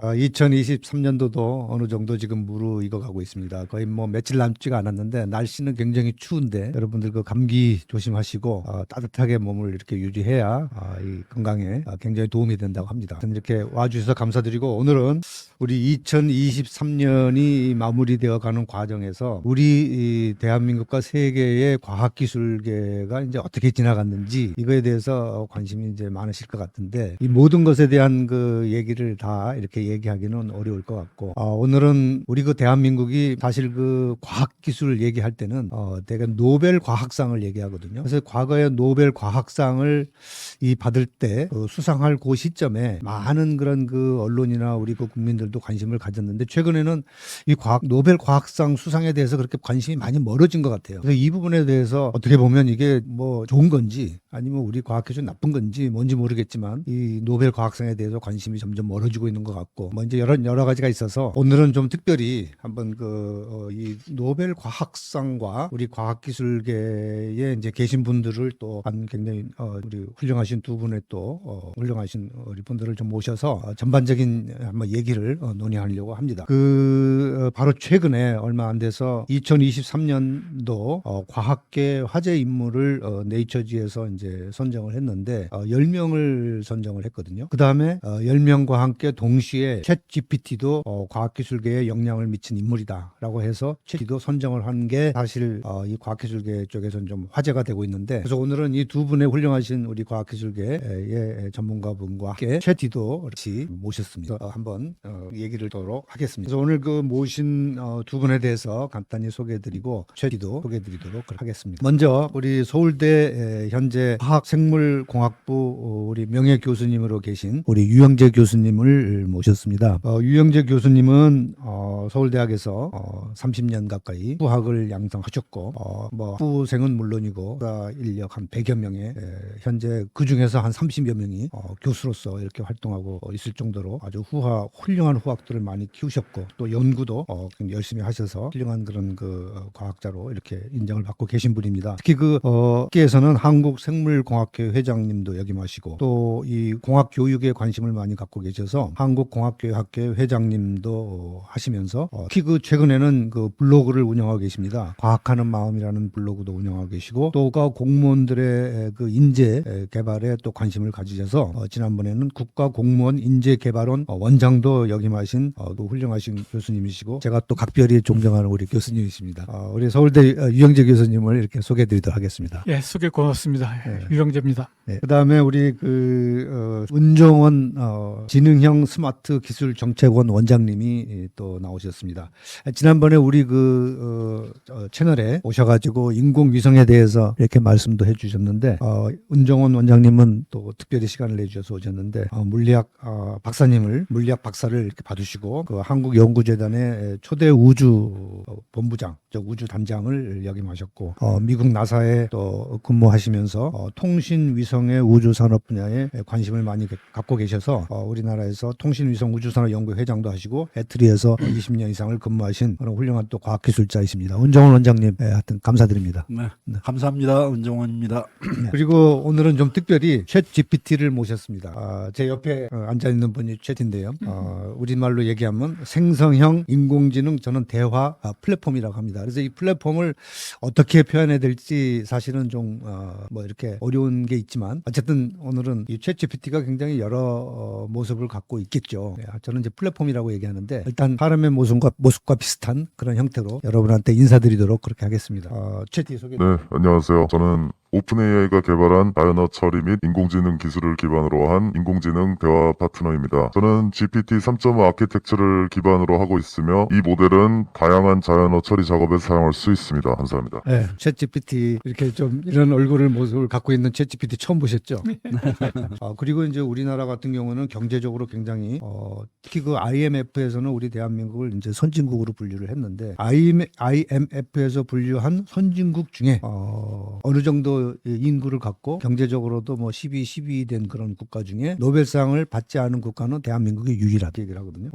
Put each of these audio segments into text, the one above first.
2023년도도 어느 정도 지금 무르익어가고 있습니다. 거의 뭐 며칠 남지가 않았는데 날씨는 굉장히 추운데 여러분들 그 감기 조심하시고 따뜻하게 몸을 이렇게 유지해야 이 건강에 굉장히 도움이 된다고 합니다. 이렇게 와주셔서 감사드리고 오늘은 우리 2023년이 마무리되어 가는 과정에서 우리 이 대한민국과 세계의 과학기술계가 이제 어떻게 지나갔는지 이거에 대해서 관심이 이제 많으실 것 같은데 이 모든 것에 대한 그 얘기를 다 이렇게 얘기하기는 어려울 것 같고 오늘은 우리 그 대한민국이 사실 그 과학기술 얘기할 때는 대개 노벨 과학상을 얘기하거든요. 그래서 과거에 노벨 과학상을 받을 때 수상할 그 시점에 많은 그런 그 언론이나 우리 그 국민들도 관심을 가졌는데 최근에는 이 노벨 과학상 수상에 대해서 그렇게 관심이 많이 멀어진 것 같아요. 그래서 이 부분에 대해서 어떻게 보면 이게 뭐 좋은 건지 아니면 우리 과학기술이 나쁜 건지 뭔지 모르겠지만 이 노벨 과학상에 대해서 관심이 점점 멀어지고 있는 것 같고 뭐 이제 여러 가지가 있어서 오늘은 좀 특별히 한번 이 노벨 과학상과 우리 과학기술계에 이제 계신 분들을 또 한 굉장히 우리 훌륭하신 두 분의 또 훌륭하신 우리 분들을 좀 모셔서 전반적인 한번 얘기를 논의하려고 합니다. 바로 최근에 얼마 안 돼서 2023년도 과학계 화제 인물을 네이처지에서 이제 선정을 했는데 10명을 선정을 했거든요. 그 다음에 10명과 함께 동시에 챗 GPT도 과학기술계에 영향을 미친 인물이다라고 해서 챗GPT도 선정을 한 게 사실 이 과학기술계 쪽에서는 좀 화제가 되고 있는데 그래서 오늘은 이 두 분의 훌륭하신 우리 과학기술계의 전문가분과 함께 챗GPT도 같이 모셨습니다. 한번 얘기를 하도록 하겠습니다. 그래서 오늘 그 모신 두 분에 대해서 간단히 소개해드리고 챗GPT도 소개해드리도록 하겠습니다. 먼저 우리 서울대 현재 화학생물공학부 우리 명예 교수님으로 계신 우리 유영재 교수님을 모셨습니다. 유영재 교수님은 서울대학에서 30년 가까이 후학을 양성하셨고 뭐 후생은 물론이고 인력 한 100여 명의 현재 그 중에서 한 30여 명이 교수로서 이렇게 활동하고 있을 정도로 아주 훌륭한 후학들을 많이 키우셨고 또 연구도 열심히 하셔서 훌륭한 그런 그 과학자로 이렇게 인정을 받고 계신 분입니다. 특히 그 학계에서는 한국생물공학회 회장님도 역임하시고 또 이 공학 교육에 관심을 많이 갖고 계셔서 한국공학교육학회 회장님도 하시면서 특히 그 최근에는 그 블로그를 운영하고 계십니다. 과학하는 마음이라는 블로그도 운영하고 계시고 또 국무원들의 그 인재 개발에 또 관심을 가지셔서 지난번에는 국가공무원 인재개발원 원장도 역임하신 또 훌륭하신 교수님이시고 제가 또 각별히 존경하는 우리 교수님이십니다. 우리 서울대 유영재 교수님을 이렇게 소개해드리도록 하겠습니다. 예, 소개 고맙습니다. 유영재입니다. 네, 그다음에 우리 은정원 지능형 스마트 기술 정책원 원장님이 또 나오셨습니다. 지난번에 우리 채널에 오셔가지고 인공위성에 대해서 이렇게 말씀도 해주셨는데 은정원 원장님은 또 특별히 시간을 내주셔서 오셨는데 물리학 박사를 이렇게 받으시고 그 한국연구재단의 초대 우주 본부장, 우주 담장을 역임하셨고 미국 나사에 또 근무하시면서 통신위성의 우주산업 분야에 관심을 많이 갖고 계셔서 우리나라에서 통신위성 우주산업연구 회장도 하시고 애트리에서 20년 이상을 근무하신 그런 훌륭한 또 과학기술자이십니다. 은정원 원장님, 하여튼 감사드립니다. 네, 감사합니다. 은정원입니다. 네. 그리고 오늘은 좀 특별히 챗 GPT를 모셨습니다. 제 옆에 앉아있는 분이 챗인데요. 우리말로 얘기하면 생성형 인공지능 저는 대화 플랫폼이라고 합니다. 그래서 이 플랫폼을 어떻게 표현해야 될지 사실은 좀 뭐 이렇게 어려운 게 있지만 어쨌든 오늘은 이 챗 GPT가 굉장히 여러 모습을 갖고 있겠죠. 저는 이제 플랫폼이라고 얘기하는데 일단 사람의 모습과 비슷한 그런 형태로 여러분한테 인사드리도록 그렇게 하겠습니다. 챗 소개. 네, 안녕하세요. 저는 오픈AI가 개발한 다이어너 처리 및 인공지능 기술을 기반으로 한 인공지능 대화 파트너입니다. 저는 GPT 3.5 아키텍처를 기반으로 하고 있으며 이 모델은 다양한 자연어 처리 작업에 사용할 수 있습니다. 감사합니다. 네, 챗 GPT 이렇게 좀 이런 모습을 갖고 있는 챗 GPT 처음 보셨죠? 그리고 이제 우리나라 같은 경우는 경제적으로 굉장히 특히 그 IMF에서는 우리 대한민국을 이제 선진국으로 분류를 했는데 IMF에서 분류한 선진국 중에 어느 정도 인구를 갖고 경제적으로도 뭐 12위 된 그런 국가 중에 노벨상을 받지 않은 국가는 대한민국이 유일하다 얘기를 하거든요.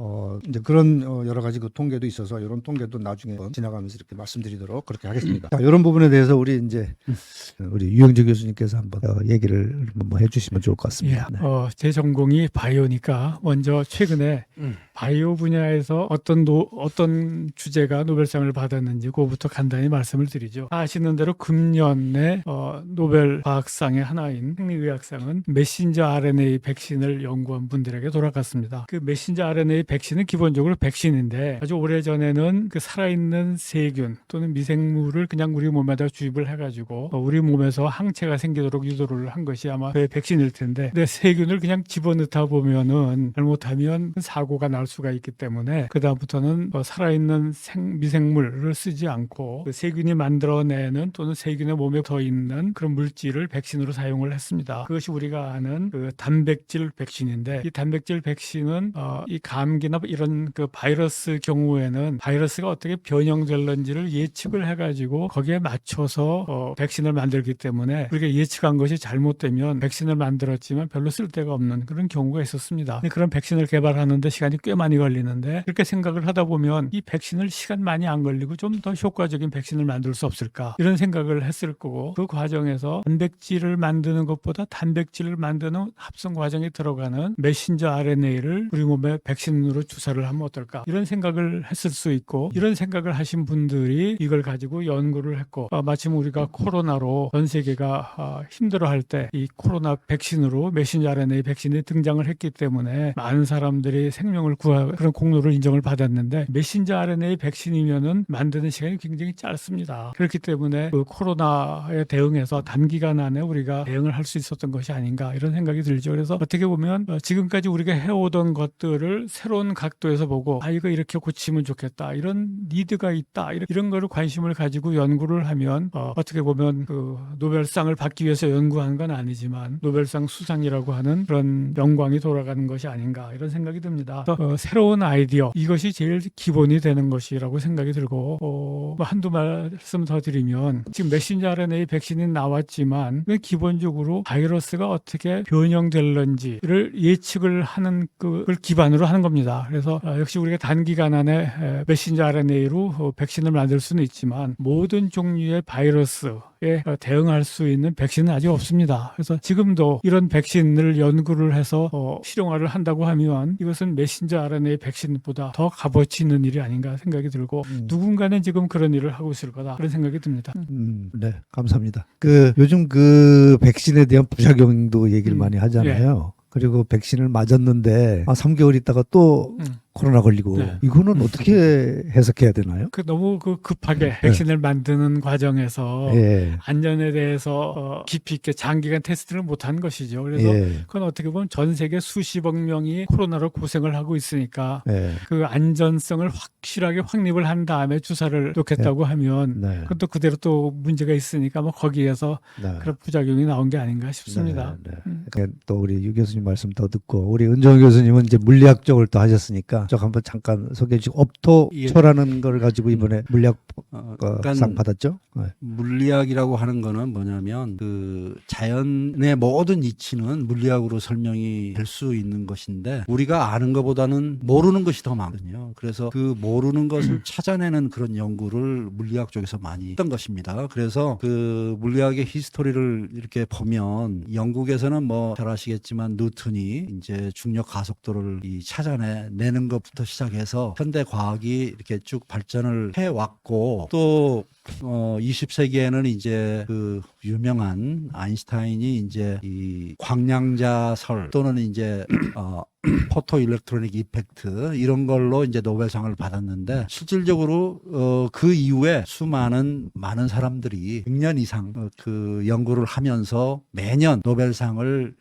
이제 그런 여러 가지 그 통계도 있어서 이런 통계도 나중에 지나가면서 이렇게 말씀드리도록 그렇게 하겠습니다. 자, 이런 부분에 대해서 우리 이제 우리 유영재 교수님께서 한번 얘기를 뭐 해주시면 좋을 것 같습니다. 예, 제 전공이 바이오니까 먼저 최근에 바이오 분야에서 어떤 주제가 노벨상을 받았는지 그거부터 간단히 말씀을 드리죠. 아시는 대로 금년에 노벨 과학상의 하나인 생리의학상은 메신저 RNA 백신을 연구한 분들에게 돌아갔습니다. 그 메신저 RNA 백신은 기본적으로 백신인데 아주 오래전에는 그 살아있는 세균 또는 미생물을 그냥 우리 몸에다 주입을 해가지고 우리 몸에서 항체가 생기도록 유도를 한 것이 아마 그 백신일 텐데, 근데 세균을 그냥 집어넣다 보면은 잘못하면 사고가 날 수가 있기 때문에 그 다음부터는 살아있는 미생물을 쓰지 않고 그 세균이 만들어내는 또는 세균의 몸에 더 있는 그런 물질을 백신으로 사용을 했습니다. 그것이 우리가 아는 그 단백질 백신인데, 이 단백질 백신은 이 감기나 이런 그 바이러스 경우에는 바이러스가 어떻게 변형될런지를 예측을 해가지고 거기에 맞춰서 백신을 만들기 때문에 우리가 예측한 것이 잘못되면 백신을 만들었지만 별로 쓸데가 없는 그런 경우가 있었습니다. 그런 백신을 개발하는데 시간이 꽤 많이 걸리는데, 그렇게 생각을 하다 보면 이 백신을 시간 많이 안 걸리고 좀 더 효과적인 백신을 만들 수 없을까, 이런 생각을 했을 거고, 그 과정에서 단백질을 만드는 것보다 단백질을 만드는 합성 과정에 들어가는 메신저 RNA를 우리 몸에 백신으로 주사를 하면 어떨까, 이런 생각을 했을 수 있고, 이런 생각을 하신 분들이 이걸 가지고 연구를 했고, 마침 우리가 코로나로 전 세계가 힘들어할 때 이 코로나 백신으로 메신저 RNA 백신이 등장을 했기 때문에 많은 사람들이 생명을 구할 그런 공로를 인정을 받았는데, 메신저 RNA 백신이면은 만드는 시간이 굉장히 짧습니다. 그렇기 때문에 그 코로나에 대응해서 단기간 안에 우리가 대응을 할 수 있었던 것이 아닌가, 이런 생각이 들죠. 그래서 어떻게 보면 지금까지 우리가 해오던 것들을 새로운 각도에서 보고, 이거 이렇게 고치면 좋겠다, 이런 니드가 있다, 이런 거를 관심을 가지고 연구를 하면 어떻게 보면 그 노벨상을 받기 위해서 연구한 건 아니지만 노벨상 수상이라고 하는 그런 영광이 돌아가는 것이 아닌가, 이런 생각이 듭니다. 새로운 아이디어, 이것이 제일 기본이 되는 것이라고 생각이 들고, 한두 말씀 더 드리면, 지금 메신저 RNA 백신이 나왔지만 기본적으로 바이러스가 어떻게 변형될런지를 예측을 하는 그걸 기반으로 하는 겁니다. 그래서 역시 우리가 단기간 안에 메신저 RNA로 백신을 만들 수는 있지만 모든 종류의 바이러스에 대응할 수 있는 백신은 아직 없습니다. 그래서 지금도 이런 백신을 연구를 해서 실용화를 한다고 하면 이것은 메신저 RNA 백신보다 더 값어치 있는 일이 아닌가 생각이 들고, 누군가는 지금 그런 일을 하고 있을 거다, 그런 생각이 듭니다. 네, 감사합니다. 요즘 그 백신에 대한 부작용도 얘기를 많이 하잖아요. 그리고 백신을 맞았는데 3개월 있다가 또 코로나 걸리고, 네. 이거는 어떻게 해석해야 되나요? 너무 급하게 백신을 만드는 과정에서 안전에 대해서 깊이 있게 장기간 테스트를 못한 것이죠. 그래서 그건 어떻게 보면 전 세계 수십억 명이 코로나로 고생을 하고 있으니까 그 안전성을 확실하게 확립을 한 다음에 주사를 놓겠다고 하면 그것도 그대로 또 문제가 있으니까 거기에서 그런 부작용이 나온 게 아닌가 싶습니다. 또 우리 유 교수님 말씀 더 듣고, 우리 은정호 교수님은 이제 물리학 쪽을 또 하셨으니까 저 한번 잠깐 소개해 주시고, 업토초라는 걸 가지고 이번에 물리학상 받았죠? 물리학이라고 하는 거는 뭐냐면 그 자연의 모든 이치는 물리학으로 설명이 될 수 있는 것인데, 우리가 아는 것보다는 모르는 것이 더 많거든요. 그래서 그 모르는 것을 찾아내는 그런 연구를 물리학 쪽에서 많이 했던 것입니다. 그래서 그 물리학의 히스토리를 이렇게 보면, 영국에서는 뭐 잘 아시겠지만 뉴턴이 이제 중력 가속도를 찾아내는 것부터 시작해서 현대 과학이 이렇게 쭉 발전을 해왔고, 또 20세기에는 이제 그 유명한 아인슈타인이 이제 이 광량자설 또는 이제 포토 일렉트로닉 이펙트, 이런 걸로 이제 노벨상을 받았는데, 실질적으로 그 이후에 많은 사람들이 100년 이상 그 연구를 하면서 매년 노벨상을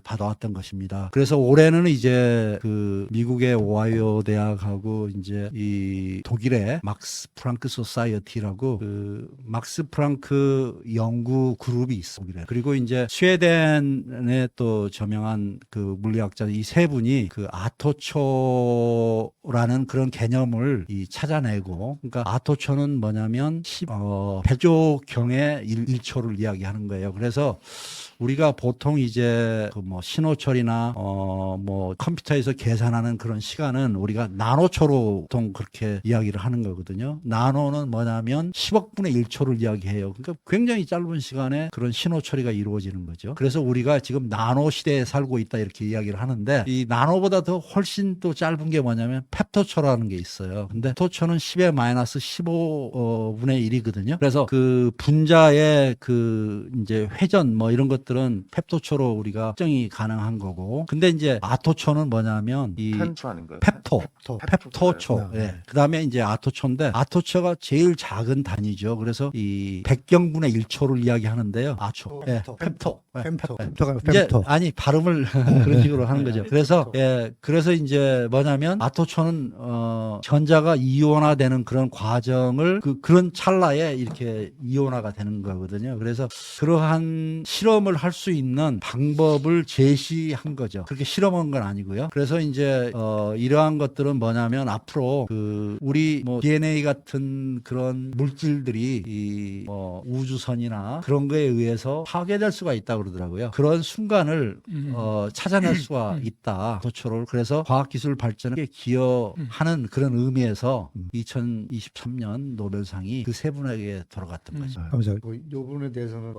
받아왔던 것입니다. 그래서 올해는 이제 그 미국의 오하이오 대학하고 이제 이 독일의 막스 프랑크 소사이어티라고 그 막스 프랑크 연구 그룹이 있어. 그리고 이제 스웨덴의 또 저명한 그 물리학자 이 세 분이 그 아토초라는 그런 개념을 찾아내고, 그러니까 아토초는 뭐냐면 배조경의 1초를 이야기하는 거예요. 그래서 우리가 보통 이제 그 뭐 신호철이나 뭐 컴퓨터에서 계산하는 그런 시간은 우리가 나노초로 보통 그렇게 이야기를 하는 거거든요. 나노는 뭐냐면 10억 1억분의 1초를 이야기해요. 그러니까 굉장히 짧은 시간에 그런 신호 처리가 이루어지는 거죠. 그래서 우리가 지금 나노 시대에 살고 있다 이렇게 이야기를 하는데 이 나노보다 더 훨씬 또 짧은 게 뭐냐면 펩토초라는 게 있어요. 근데 펩토초는 10의 마이너스 15분의 1이거든요. 그래서 그 분자의 그 이제 회전 뭐 이런 것들은 펩토초로 우리가 측정이 가능한 거고. 근데 이제 아토초는 뭐냐면 이 펜초 아닌가요? 펩토초. 예. 그다음에 이제 아토초인데 아토초가 제일 작은 단위죠. 그래서 이 백경분의 1초를 이야기하는데요. 아초. 예. 펩토. 예. 펩토가 이제 펩토. 아니 발음을 그런 식으로 하는 거죠. 그래서 그래서 이제 뭐냐면 아토초는 전자가 이온화되는 그런 과정을 그런 찰나에 이렇게 이온화가 되는 거거든요. 그래서 그러한 실험을 할 수 있는 방법을 제시한 거죠. 그렇게 실험한 건 아니고요. 그래서 이제 이러한 것들은 뭐냐면 앞으로 그 우리 뭐 DNA 같은 그런 물질들이 이 우주선이나 그런 거에 의해서 파괴될 수가 있다고 그러더라고요. 그런 순간을 찾아낼 수가 있다. 도초를. 그래서 과학기술 발전에 기여하는 그런 의미에서 2023년 노벨상이 그 세 분에게 돌아갔던 거죠. 감사합니다. 이 부분에 대해서는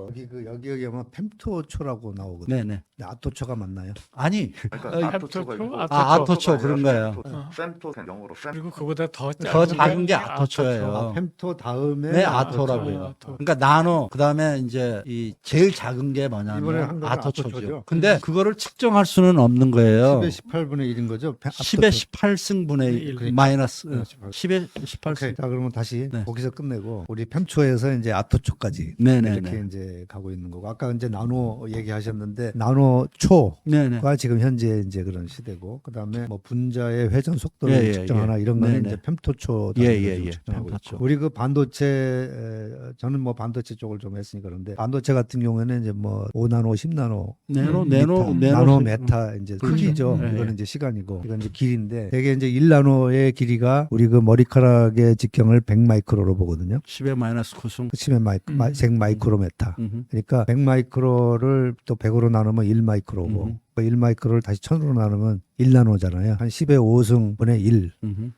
여기 보면 펜토초라고 나오거든요. 네네. 아토초가 맞나요? 아니. 그러니까 펩토초? 아토초가 아토초 그런 거예요. fem토 영어로 그리고 그보다 더 더 작은 작은 게 아토초예요. 펜토 다음에 네, 아토라고요. 아토. 그러니까 나노, 그다음에 이제 이 제일 작은 게 이번에 한 뭐냐면 거는 아토초죠. 아토초죠. 근데 그거를 측정할 수는 없는 거예요. 10의 18분의 1인 거죠. 10의 18승분의 일. 마이너스 네, 10의 오케이. 18승. 자, 그러면 다시 네. 거기서 끝내고 우리 펜초에서 이제 아토초까지 네네네. 이렇게 이제 가고 있는 거고 아까 이제 나노 얘기하셨는데 나노초가 네네. 지금 현재 이제 그런 시대고 그다음에 뭐 분자의 회전 속도를 예, 예, 측정하나 예. 이런 거는 네네. 이제 펜토초 예, 단위로 예, 지금 예. 측정하고 펜토초. 있고 우리 그 반도체 저는 뭐 반도체 쪽을 좀 했으니까 그런데 반도체 같은 경우에는 이제 뭐 5나노, 10나노 나노메타 이제 그렇죠. 크기죠. 예, 이거는 예. 이제 시간이고 이건 이제 길인데 되게 이제 1나노의 길이가 우리 그 머리카락의 직경을 100마이크로로 보거든요. 10의 마이너스 코승. 10의 100마이크로메타. 그러니까 100마이크로를 또 100으로 나누면 1마이크로고 1마이크로를 다시 1000으로 나누면 1나노잖아요. 한 10의 5승분의 1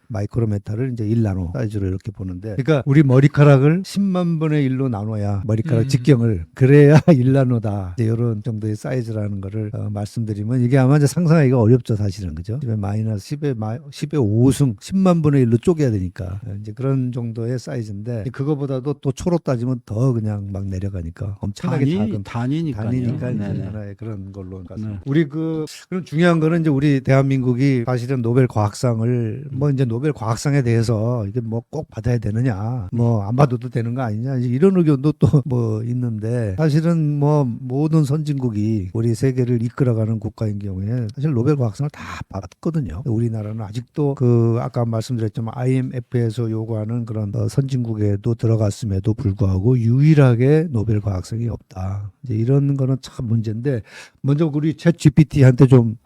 마이크로메타를 이제 1나노 사이즈로 이렇게 보는데 그러니까 우리 머리카락을 10만 분의 1로 나눠야 머리카락 직경을 그래야 1나노다. 이제 이런 정도의 사이즈라는 거를 말씀드리면 이게 아마 이제 상상하기가 어렵죠, 사실은. 그죠? 10의 마이너스 10의 5승 10만 분의 1로 쪼개야 되니까 이제 그런 정도의 사이즈인데 그거보다도 또 초로 따지면 더 그냥 막 내려가니까 엄청나게 작은 단위니까요. 단위니까 이제 네네. 하나의 그런 걸로 갔습니다. 네. 우리 그럼 중요한 거는 이제 우리 대한민국이 사실은 노벨 과학상을 뭐 이제 노벨 과학상에 대해서 이게 뭐 꼭 받아야 되느냐 뭐 안 받아도 되는 거 아니냐 이런 의견도 또 뭐 있는데 사실은 뭐 모든 선진국이 우리 세계를 이끌어가는 국가인 경우에 사실 노벨 과학상을 다 받았거든요. 우리나라는 아직도 그 아까 말씀드렸지만 IMF에서 요구하는 그런 선진국에도 들어갔음에도 불구하고 유일하게 노벨 과학상이 없다. 이제 이런 거는 참 문제인데 먼저 우리 챗 GPT한테 좀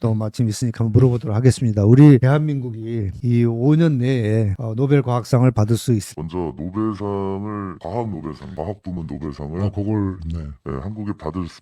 또 마침 있으니까 한번 물어보도록 하겠습니다. 우리 대한민국이 이 5년 내에 노벨 과학상을 받을 수 있을까요? 먼저 노벨상을 과학 노벨상, 과학 부문 노벨상을 그걸 한국에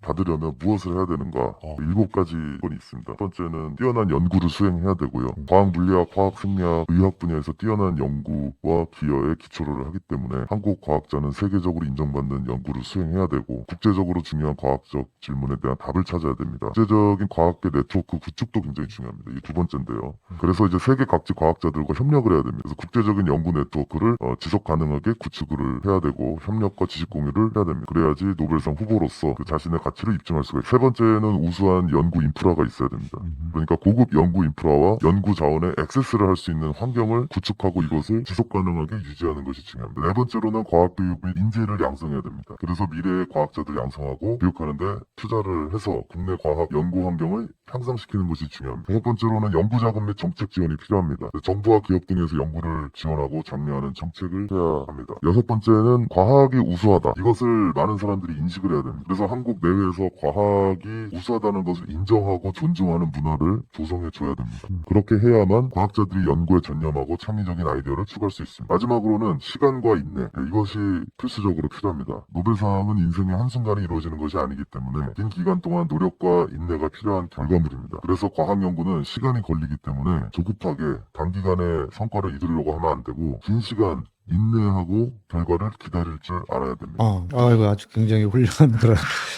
받으려면 무엇을 해야 되는가? 7가지 있습니다. 첫 번째는 뛰어난 연구를 수행해야 되고요. 과학 물리학, 과학 생리학, 의학 분야에서 뛰어난 연구와 기여에 기초를 하기 때문에 한국 과학자는 세계적으로 인정받는 연구를 수행해야 되고 국제적으로 중요한 과학적 질문에 대한 답을 찾아야 됩니다. 국제적인 과학계 네트워크 구축도 굉장히 중요합니다. 이게 두 번째인데요. 그래서 이제 세계 각지 과학자들과 협력을 해야 됩니다. 그래서 국제적인 연구 네트워크를 지속 가능하게 구축을 해야 되고 협력과 지식 공유를 해야 됩니다. 그래야지 노벨상 후보로서 그 자신의 가치를 입증할 수가 있습니다. 세 번째는 우수한 연구 인프라가 있어야 됩니다. 그러니까 고급 연구 인프라와 연구 자원에 액세스를 할 수 있는 환경을 구축하고 이것을 지속 가능하게 유지하는 것이 중요합니다. 네 번째로는 과학 교육 및 인재를 양성해야 됩니다. 그래서 미래의 과학자들 양성하고 교육하는데 투자를 해서 국내 과학 연구 환경을 향상시키는 것이 중요합니다. 다섯 번째로는 연구 자금 및 정책 지원이 필요합니다. 정부와 기업 등에서 연구를 지원하고 장려하는 정책을 해야 합니다. 여섯 번째는 과학이 우수하다. 이것을 많은 사람들이 인식을 해야 됩니다. 그래서 한국 내외에서 과학이 우수하다는 것을 인정하고 존중하는 문화를 조성해 줘야 됩니다. 그렇게 해야만 과학자들이 연구에 전념하고 창의적인 아이디어를 추구할 수 있습니다. 마지막으로는 시간과 인내. 이것이 필수적으로 필요합니다. 노벨상은 인생의 한순간에 이루어지는 것이 아니기 때문에 긴 기간 동안 노력과 인내가 필요한 결과물입니다. 그래서 과학 연구는 시간이 걸리기 때문에 조급하게 단기간에 성과를 이루려고 하면 안 되고 긴 시간 인내하고 결과를 기다릴 줄 알아야 됩니다. 이거 아주 굉장히 훌륭한 그런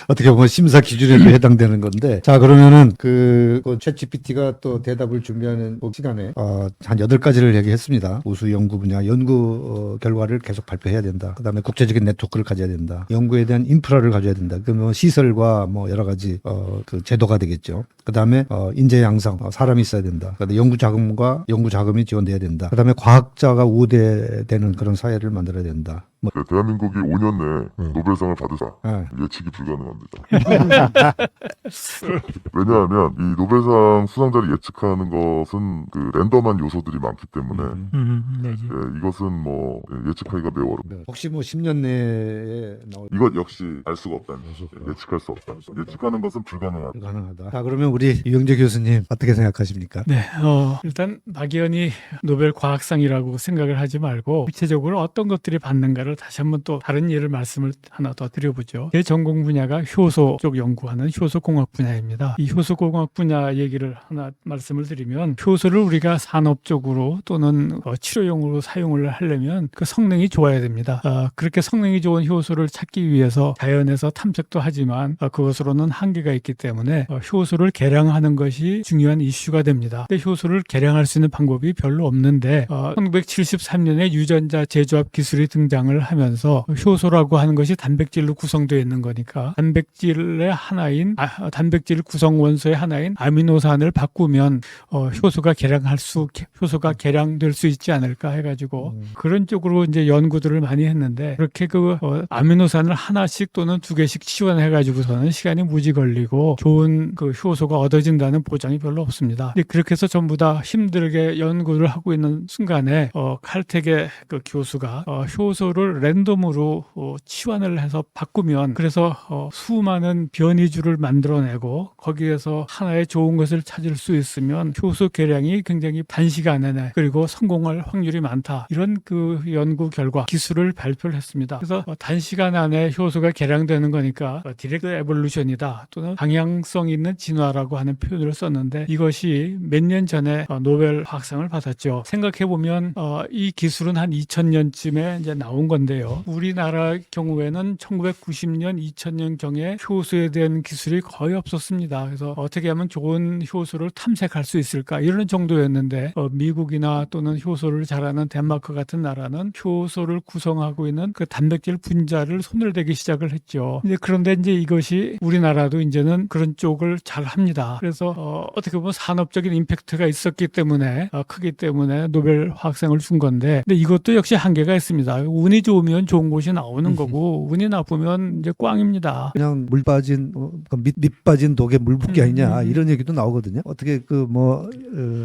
어떻게 보면 심사 기준에도 해당되는 건데, 자 그러면은 챗 GPT가 또 대답을 준비하는 그 시간에 한 8가지를 얘기했습니다. 우수 연구 분야, 연구 결과를 계속 발표해야 된다. 그다음에 국제적인 네트워크를 가져야 된다. 연구에 대한 인프라를 가져야 된다. 그러면 시설과 뭐 여러 가지 그 제도가 되겠죠. 그다음에 인재 양성, 사람이 있어야 된다. 그다음에 연구 자금이 지원돼야 된다. 그다음에 과학자가 우대되는 그런 사회를 만들어야 된다. 대한민국이 5년 내에 노벨상을 받으자 네. 예측이 불가능합니다. 왜냐하면 이 노벨상 수상자를 예측하는 것은 그 랜덤한 요소들이 많기 때문에 네. 이것은 뭐 예측하기가 매우 어렵다. 혹시 뭐 10년 내에 나올 이것 역시 알 수가 없다는 거죠. 예측할 수 없다. 예측하는 것은 불가능하다. 가능하다. 자 그러면 우리 이영재 교수님 어떻게 생각하십니까? 네, 일단 막연히 노벨 과학상이라고 생각을 하지 말고 구체적으로 어떤 것들이 받는가를 다시 한번 또 다른 예를 말씀을 하나 더 드려보죠. 제 전공 분야가 효소 쪽 연구하는 효소공학 분야입니다. 이 효소공학 분야 얘기를 하나 말씀을 드리면, 효소를 우리가 산업적으로 또는 치료용으로 사용을 하려면 그 성능이 좋아야 됩니다. 그렇게 성능이 좋은 효소를 찾기 위해서 자연에서 탐색도 하지만 그것으로는 한계가 있기 때문에 효소를 개량하는 것이 중요한 이슈가 됩니다. 근데 효소를 개량할 수 있는 방법이 별로 없는데 1973년에 유전자 재조합 기술이 등장을 하면서 효소라고 하는 것이 단백질로 구성되어 있는 거니까 단백질의 하나인 단백질 구성 원소의 하나인 아미노산을 바꾸면 효소가 개량될 수 있지 않을까 해가지고 그런 쪽으로 이제 연구들을 많이 했는데, 그렇게 아미노산을 하나씩 또는 2개씩 치환해가지고서는 시간이 무지 걸리고 좋은 그 효소가 얻어진다는 보장이 별로 없습니다. 그렇게 해서 전부 다 힘들게 연구를 하고 있는 순간에 칼텍의 그 교수가 효소를 랜덤으로 치환을 해서 바꾸면, 그래서 수많은 변이주를 만들어내고 거기에서 하나의 좋은 것을 찾을 수 있으면 효소 개량이 굉장히 단시간 내에 그리고 성공할 확률이 많다, 이런 그 연구 결과 기술을 발표를 했습니다. 그래서 단시간 안에 효소가 개량되는 거니까 디렉트 에볼루션이다 또는 방향성 있는 진화라고 하는 표현을 썼는데, 이것이 몇 년 전에 노벨 화학상을 받았죠. 생각해보면 이 기술은 한 2000년쯤에 이제 나온 건데요. 우리나라 경우에는 1990년, 2000년경에 효소에 대한 기술이 거의 없었습니다. 그래서 어떻게 하면 좋은 효소를 탐색할 수 있을까, 이런 정도였는데 미국이나 또는 효소를 잘하는 덴마크 같은 나라는 효소를 구성하고 있는 그 단백질 분자를 손을 대기 시작을 했죠. 그런데 이제 이것이 우리나라도 이제는 그런 쪽을 잘 합니다. 그래서 어떻게 보면 산업적인 임팩트가 있었기 때문에 크기 때문에 노벨 화학상을 준 건데, 근데 이것도 역시 한계가 있습니다. 운이 좋으면 좋은 곳이 나오는 거고 운이 나쁘면 이제 꽝입니다. 그냥 물 빠진 밑 빠진 독에 물 붓기 아니냐 이런 얘기도 나오거든요. 어떻게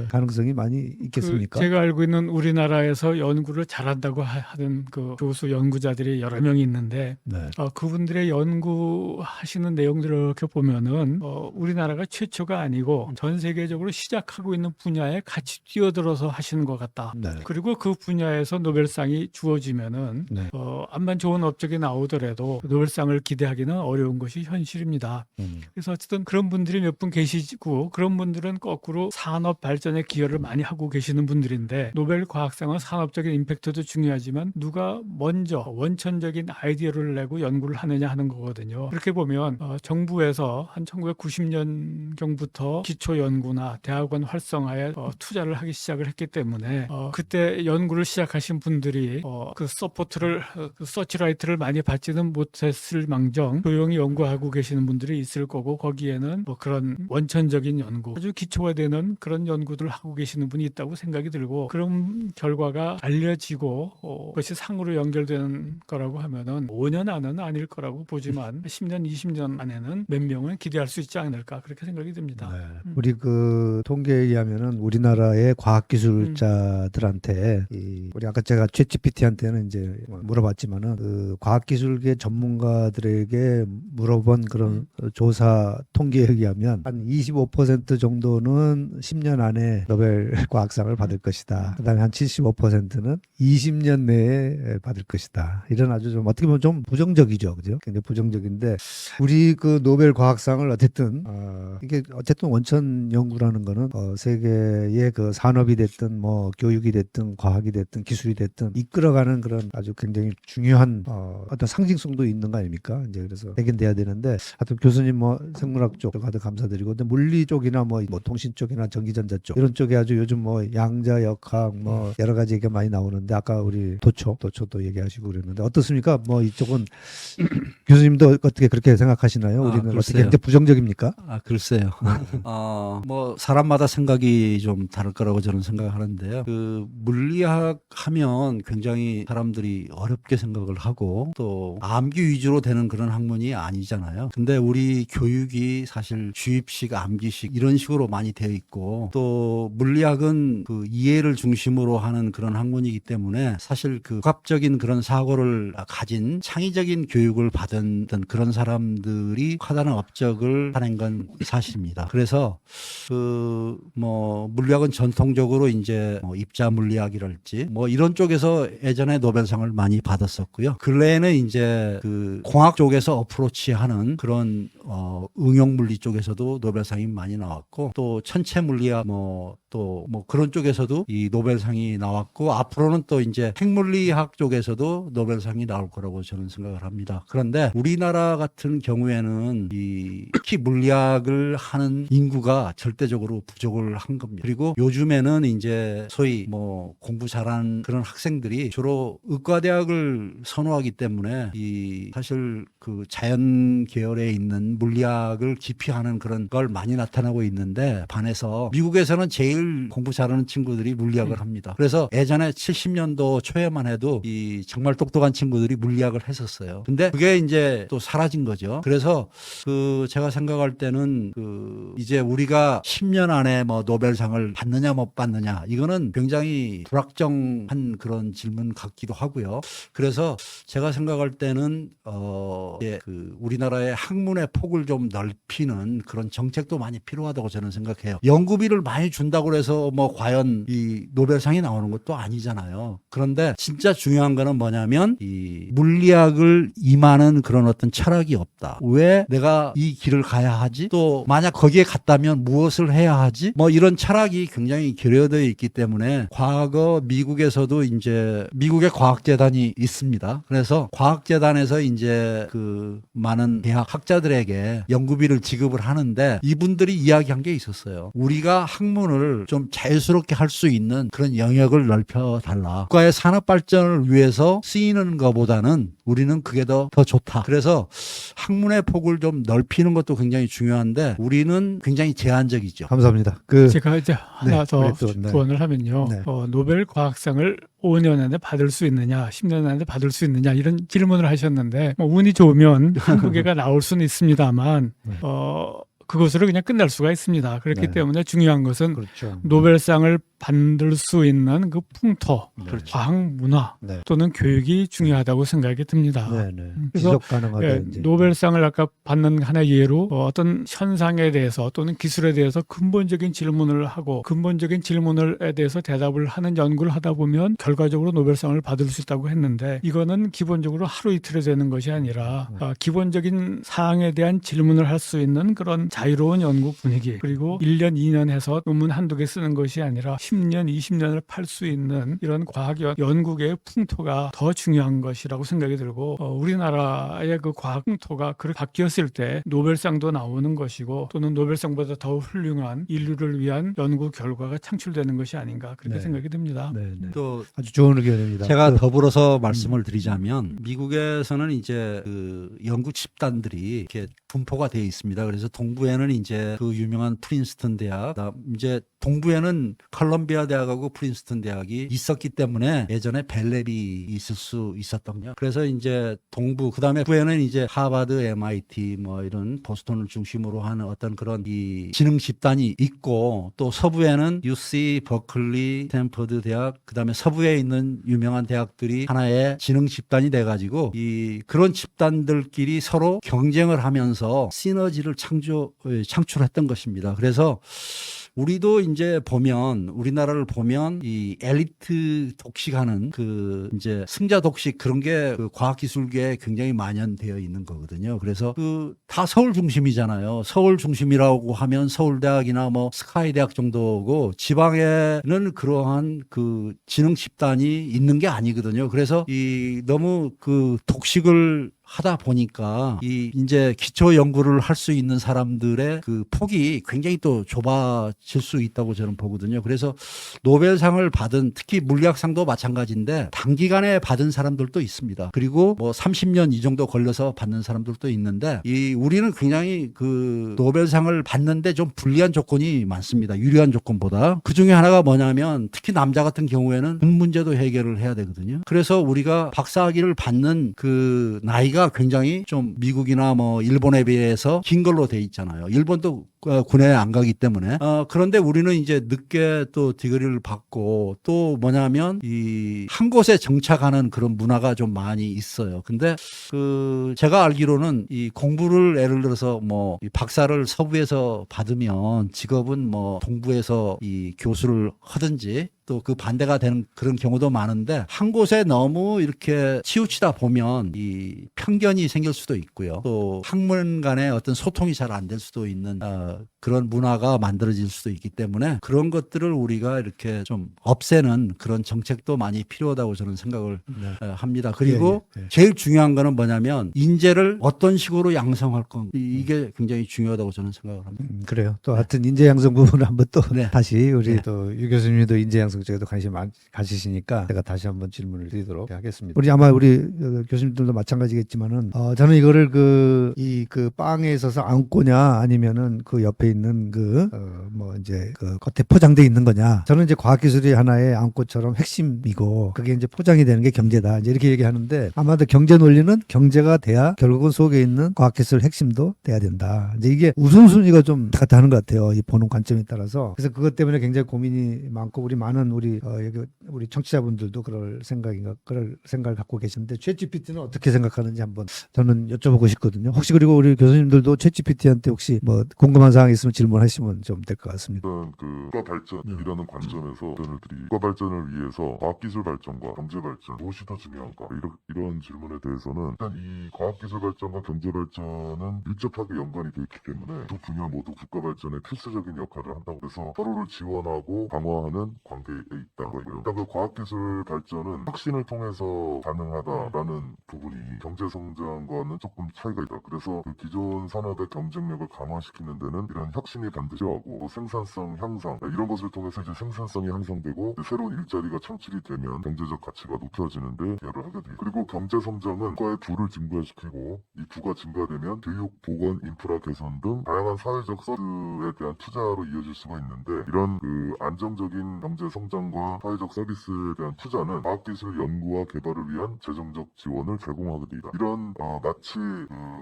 가능성이 많이 있겠습니까? 제가 알고 있는 우리나라에서 연구를 잘한다고 하던 그 교수 연구자들이 여러 명이 있는데 네. 그분들의 연구하시는 내용들을 이렇게 보면은 우리나라가 최초가 아니고 전 세계적으로 시작하고 있는 분야에 같이 뛰어들어서 하시는 것 같다. 네. 그리고 그 분야에서 노벨상이 주어지면은 네. 암만 좋은 업적이 나오더라도 노벨상을 기대하기는 어려운 것이 현실입니다. 그래서 어쨌든 그런 분들이 몇 분 계시고, 그런 분들은 거꾸로 산업 발전에 기여를 많이 하고 계시는 분들인데, 노벨 과학상은 산업적인 임팩트도 중요하지만 누가 먼저 원천적인 아이디어를 내고 연구를 하느냐 하는 거거든요. 그렇게 보면 정부에서 한 1990년경부터 기초 연구나 대학원 활성화에 투자를 하기 시작을 했기 때문에 그때 연구를 시작하신 분들이 그 서치라이트를 많이 받지는 못했을 망정 조용히 연구하고 계시는 분들이 있을 거고, 거기에는 뭐 그런 원천적인 연구, 아주 기초가 되는 그런 연구들을 하고 계시는 분이 있다고 생각이 들고, 그런 결과가 알려지고 그것이 상으로 연결되는 거라고 하면은 5년 안은 아닐 거라고 보지만 10년, 20년 안에는 몇 명은 기대할 수 있지 않을까, 그렇게 생각이 듭니다. 네. 우리 그 통계에 의하면은 우리나라의 과학기술자들한테 우리 아까 제가 챗GPT한테는 이제 물어봤지만은 그 과학기술계 전문가들에게 물어본 그런 조사 통계에 의하면 한 25% 정도는 10년 안에 노벨 과학상을 받을 것이다. 그다음에 한 75%는 20년 내에 받을 것이다. 이런 아주 좀 어떻게 보면 좀 부정적이죠, 그죠? 굉장히 부정적인데 우리 그 노벨 과학상을 어쨌든 이게 어쨌든 원천 연구라는 거는 세계의 그 산업이 됐든 뭐 교육이 됐든 과학이 됐든 기술이 됐든 이끌어가는 그런 아주 굉장히 중요한 어떤 상징성도 있는 거 아닙니까? 이제 그래서 발견돼야 되는데 하여튼 교수님 뭐 생물학 쪽 다들 감사드리고 근데 물리 쪽이나 뭐 통신 쪽이나 전기전자 쪽 이런 쪽에 아주 요즘 뭐 양자 역학 뭐 여러 가지 얘기가 많이 나오는데 아까 우리 도초도 얘기하시고 그랬는데 어떻습니까? 뭐 이쪽은 교수님도 어떻게 그렇게 생각하시나요? 우리는 어떻게 글쎄요. 굉장히 부정적입니까? 글쎄요. 뭐 사람마다 생각이 좀 다를 거라고 저는 생각하는데요. 그 물리학 하면 굉장히 사람들이 어렵게 생각을 하고 또 암기 위주로 되는 그런 학문이 아니잖아요. 근데 우리 교육이 사실 주입식, 암기식 이런 식으로 많이 되어 있고 또 물리학은 그 이해를 중심으로 하는 그런 학문이기 때문에 사실 그 복합적인 그런 사고를 가진 창의적인 교육을 받은 그런 사람들이 하다는 업적을 하는 건 사실입니다. 그래서 그 뭐 물리학은 전통적으로 이제 뭐 입자 물리학이랄지 뭐 이런 쪽에서 예전에 노벨상을 많이 받았었고요. 근래에는 이제 그 공학 쪽에서 어프로치하는 그런 응용 물리 쪽에서도 노벨상이 많이 나왔고 또 천체 물리학 또 뭐 그런 쪽에서도 이 노벨상이 나왔고 앞으로는 또 이제 핵물리학 쪽에서도 노벨상이 나올 거라고 저는 생각을 합니다. 그런데 우리나라 같은 경우에는 이 특히 물리학을 하는 인구가 절대적으로 부족을 한 겁니다. 그리고 요즘에는 이제 소위 뭐 공부 잘하는 그런 학생들이 주로 의과대학을 선호하기 때문에 이 사실 그 자연 계열에 있는 물리학을 기피하는 그런 걸 많이 나타나고 있는데 반해서 미국에서는 제일 공부 잘하는 친구들이 물리학을 합니다. 그래서 예전에 70년도 초에만 해도 이 정말 똑똑한 친구들이 물리학을 했었어요. 근데 그게 이제 또 사라진 거죠. 그래서 그 제가 생각할 때는 그 이제 우리가 10년 안에 뭐 노벨상을 받느냐 못 받느냐 이거는 굉장히 불확정한 그런 질문 같기도 하고요. 그래서 제가 생각할 때는 이제 그 우리나라의 학문의 폭을 좀 넓히는 그런 정책도 많이 필요하다고 저는 생각해요. 연구비를 많이 준다고 해서 뭐 과연 이 노벨상이 나오는 것도 아니잖아요. 그런데 진짜 중요한 거는 뭐냐면 이 물리학을 임하는 그런 어떤 철학이 없다. 왜 내가 이 길을 가야 하지? 또 만약 거기에 갔다면 무엇을 해야 하지? 뭐 이런 철학이 굉장히 결여되어 있기 때문에 과거 미국에서도 이제 미국의 과학재단이 있습니다. 그래서 과학재단에서 이제 그 많은 대학 학자들에게 연구비를 지급을 하는데 이분들이 이야기한 게 있었어요. 우리가 학문을 좀 자유스럽게 할 수 있는 그런 영역을 넓혀달라. 국가의 산업 발전을 위해서 쓰이는 것보다는 우리는 그게 더 좋다. 그래서 학문의 폭을 좀 넓히는 것도 굉장히 중요한데 우리는 굉장히 제한적이죠. 감사합니다. 제가 이제 하나 더 우리 또, 네. 조언을 하면요. 네. 노벨 과학상을 5년 안에 받을 수 있느냐, 10년 안에 받을 수 있느냐 이런 질문을 하셨는데 뭐 운이 좋으면 한국에가 나올 수는 있습니다만 그것으로 그냥 끝날 수가 있습니다. 그렇기 네. 때문에 중요한 것은 그렇죠. 노벨상을 받을 수 있는 그 풍토, 그렇죠. 과학 문화 네. 또는 교육이 중요하다고 생각이 듭니다. 네. 그래서 지속 가능하게 예, 이제. 노벨상을 아까 받는 하나의 예로 어떤 현상에 대해서 또는 기술에 대해서 근본적인 질문을 하고 근본적인 질문에 대해서 대답을 하는 연구를 하다 보면 결과적으로 노벨상을 받을 수 있다고 했는데 이거는 기본적으로 하루 이틀에 되는 것이 아니라 기본적인 사항에 대한 질문을 할 수 있는 그런 자유로운 연구 분위기 그리고 1년, 2년 해서 논문 한두 개 쓰는 것이 아니라 10년, 20년을 팔 수 있는 이런 과학 연구계의 풍토가 더 중요한 것이라고 생각이 들고 우리나라의 그 과학 풍토가 그렇게 바뀌었을 때 노벨상도 나오는 것이고 또는 노벨상보다 더 훌륭한 인류를 위한 연구 결과가 창출되는 것이 아닌가 그렇게 네. 생각이 듭니다. 네. 또 아주 좋은 의견입니다. 제가 더불어서 말씀을 드리자면 미국에서는 이제 그 연구 집단들이 이렇게 분포가 되어 있습니다. 그래서 동부에는 이제 그 유명한 프린스턴 대학, 그다음 이제 동부에는 컬럼비아 대학하고 프린스턴 대학이 있었기 때문에 예전에 벨랩이 있을 수 있었던요. 그래서 이제 동부, 그다음에 부에는 이제 하버드, MIT 뭐 이런 보스턴을 중심으로 하는 어떤 그런 이 지능 집단이 있고, 또 서부에는 UC, 버클리, 스탠퍼드 대학, 그다음에 서부에 있는 유명한 대학들이 하나의 지능 집단이 돼 가지고 이 그런 집단들끼리 서로 경쟁을 하면서 시너지를 창출했던 것입니다. 그래서 우리도 이제 보면, 우리나라를 보면 이 엘리트 독식하는 그 이제 승자 독식 그런 게 그 과학기술계에 굉장히 만연되어 있는 거거든요. 그래서 그 다 서울 중심이잖아요. 서울 중심이라고 하면 서울대학이나 뭐 스카이대학 정도고, 지방에는 그러한 그 지능 집단이 있는 게 아니거든요. 그래서 이 너무 그 독식을 하다 보니까 이 이제 기초 연구를 할 수 있는 사람들의 그 폭이 굉장히 또 좁아질 수 있다고 저는 보거든요. 그래서 노벨상을 받은, 특히 물리학상도 마찬가지인데 단기간에 받은 사람들도 있습니다. 그리고 뭐 30년 이 정도 걸려서 받는 사람들도 있는데, 이 우리는 굉장히 그 노벨상을 받는데 좀 불리한 조건이 많습니다. 유리한 조건보다. 그 중에 하나가 뭐냐면, 특히 남자 같은 경우에는 돈 문제도 해결을 해야 되거든요. 그래서 우리가 박사학위를 받는 그 나이가 굉장히 좀 미국이나 뭐 일본에 비해서 긴 걸로 돼 있잖아요. 일본도 군에 안 가기 때문에. 그런데 우리는 이제 늦게 또 디그리를 받고, 또 뭐냐면 이 한 곳에 정착하는 그런 문화가 좀 많이 있어요. 근데 그 제가 알기로는 이 공부를 예를 들어서 뭐 이 박사를 서부에서 받으면 직업은 뭐 동부에서 이 교수를 하든지, 또 그 반대가 되는 그런 경우도 많은데, 한 곳에 너무 이렇게 치우치다 보면 이 편견이 생길 수도 있고요. 또 학문 간의 어떤 소통이 잘 안 될 수도 있는 그런 문화가 만들어질 수도 있기 때문에, 그런 것들을 우리가 이렇게 좀 없애는 그런 정책도 많이 필요하다고 저는 생각을 합니다. 그리고 예. 제일 중요한 거는 뭐냐면, 인재를 어떤 식으로 양성할 건, 이게 굉장히 중요하다고 저는 생각을 합니다. 그래요. 또 하여튼 인재 양성 부분을 한번 또 네. 다시 우리 네. 또 유 교수님도 인재 양성 쪽에도 관심 많이 가지시니까 제가 다시 한번 질문을 드리도록 하겠습니다. 우리 아마 우리 교수님들도 마찬가지겠지만은 저는 이거를 그 빵에 있어서 안고냐 아니면은 그 옆에 있는 뭐 이제 그 겉에 포장돼 있는 거냐. 저는 이제 과학기술이 하나의 안고처럼 핵심이고, 그게 이제 포장이 되는 게 경제다. 이제 이렇게 얘기하는데, 아마도 경제 논리는 경제가 돼야 결국은 속에 있는 과학기술 핵심도 돼야 된다. 이제 이게 우선순위가 좀 같다는 것 같아요. 이 보는 관점에 따라서. 그래서 그것 때문에 굉장히 고민이 많고, 우리 많은 우리 청취자분들도 그럴 생각을 갖고 계시는데, 챗GPT는 어떻게 생각하는지 한번 저는 여쭤보고 싶거든요. 혹시 그리고 우리 교수님들도 챗GPT한테 혹시 뭐 궁금한 사항 있으면 질문하시면 좀 될 것 같습니다. 일단 그 국가 발전이라는 관점에서 답변을 드리, 국가 발전을 위해서 과학기술 발전과 경제 발전 무엇이 더 중요한가, 이런 질문에 대해서는, 일단 이 과학기술 발전과 경제 발전은 밀접하게 연관이 되어 있기 때문에 두 분야 모두 국가 발전에 필수적인 역할을 한다고 해서 서로를 지원하고 강화하는 관계에 있다고요. 일단 그 과학기술 발전은 혁신을 통해서 가능하다라는 부분이 경제 성장과는 조금 차이가 있다. 그래서 그 기존 산업의 경쟁력을 강화시키는 데는 이런 혁신이 반드시 하고, 생산성 향상 이런 것을 통해서 이제 생산성이 향상되고 새로운 일자리가 창출이 되면 경제적 가치가 높여지는데 기여를 하게 돼요. 그리고 경제 성장은 국가의 부를 증가시키고, 이 부가 증가되면 교육, 보건, 인프라 개선 등 다양한 사회적 서비스에 대한 투자로 이어질 수가 있는데, 이런 그 안정적인 경제 성장과 사회적 서비스에 대한 투자는 과학기술 연구와 개발을 위한 재정적 지원을 제공하게 됩니다. 이런 마치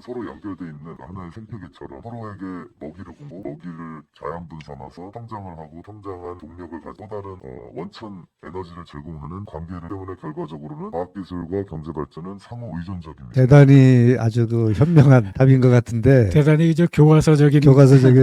서로 연결되어 있는 하나의 생태계처럼 서로에게 먹이를 공고, 먹이를 자양분 삼아서 성장을 하고, 성장한 동력을 가진 또 다른 원천 에너지를 제공하는 관계를 때문에 결과적으로는 과학기술과 경제 발전은 상호 의존적입니다. 대단히 아주 그 현명한 답인 것 같은데, 대단히 이제 교과서적인